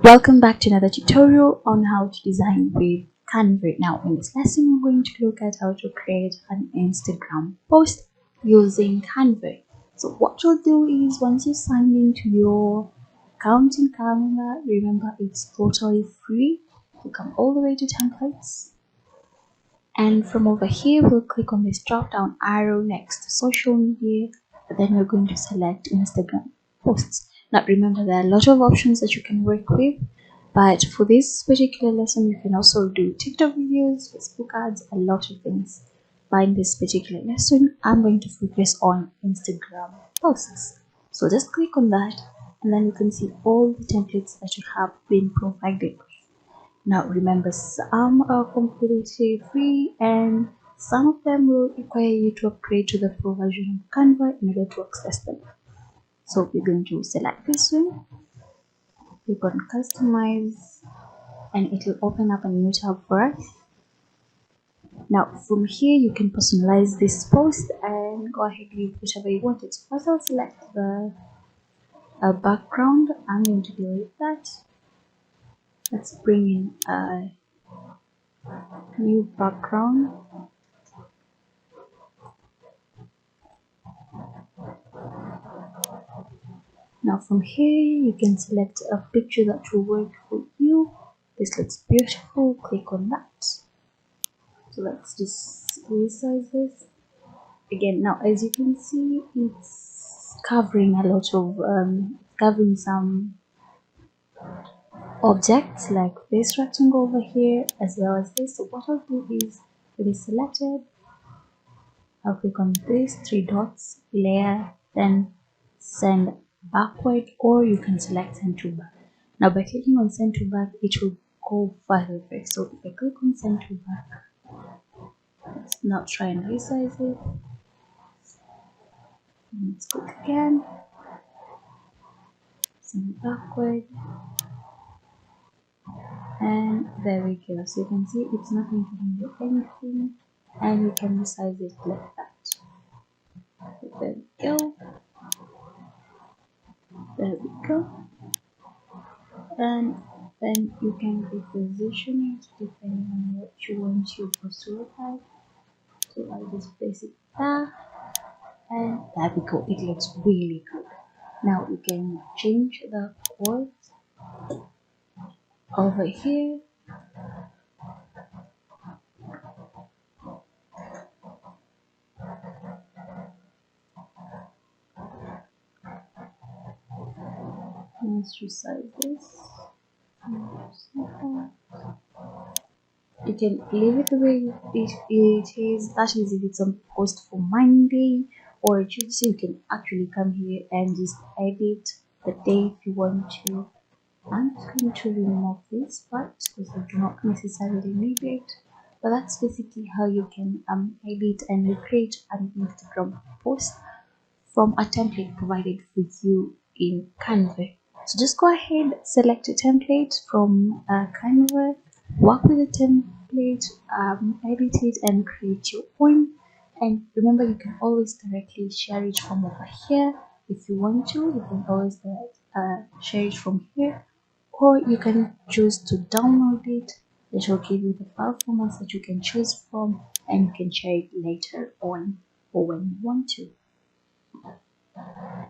Welcome back to another tutorial on how to design with Canva. Now in this lesson we're going to look at how to create an Instagram post using Canva. So what you'll do is once you sign into your account in Canva, remember it's totally free. You come all the way to templates, and from over here we'll click on this drop down arrow next to social media, but then we're going to select Instagram posts. Now remember, there are a lot of options that you can work with, but for this particular lesson you can also do TikTok videos, Facebook ads, a lot of things. But in this particular lesson I'm going to focus on Instagram posts. So just click on that and then you can see all the templates that you have been provided with. Now remember, some are completely free and some of them will require you to upgrade to the pro version of Canva in order to access them. So we're going to select this one, click on customize, and it will open up a new tab for us. Now from here you can personalize this post and go ahead with whatever you wanted. So first I'll select the background. I'm going to delete that. Let's bring in a new background. Now from here you can select a picture that will work for you. This looks beautiful, click on that. So let's just resize this again. Now as you can see, it's covering a lot of covering some objects like this rectangle over here as well as this. So what I'll do is, with it selected, I'll click on these three dots, layer, then send backward, or you can select send to back. Now by clicking on send to back it will go further. So if I click on send to back, let's now try and resize it. Let's click again, send backward, and there we go. So you can see it's not going to handle anything, and you can resize it like that. There we go. There we go. And then you can reposition it depending on what you want your post to look like. So I'll just place it there, and there we go. It looks really good. Now you can change the quotes over here. Let's resize this. You can leave it the way it is. That is if it's a post for Monday or Tuesday. You can actually come here and just edit the day if you want to. I'm just going to remove this part because I do not necessarily need it. But that's basically how you can edit and recreate an Instagram post from a template provided for you in Canva. So just go ahead, select a template from Canva, work with the template, edit it and create your own. And remember, you can always directly share it from over here. If you want to, you can always share it from here, or you can choose to download it. It will give you the file formats that you can choose from, and you can share it later on or when you want to.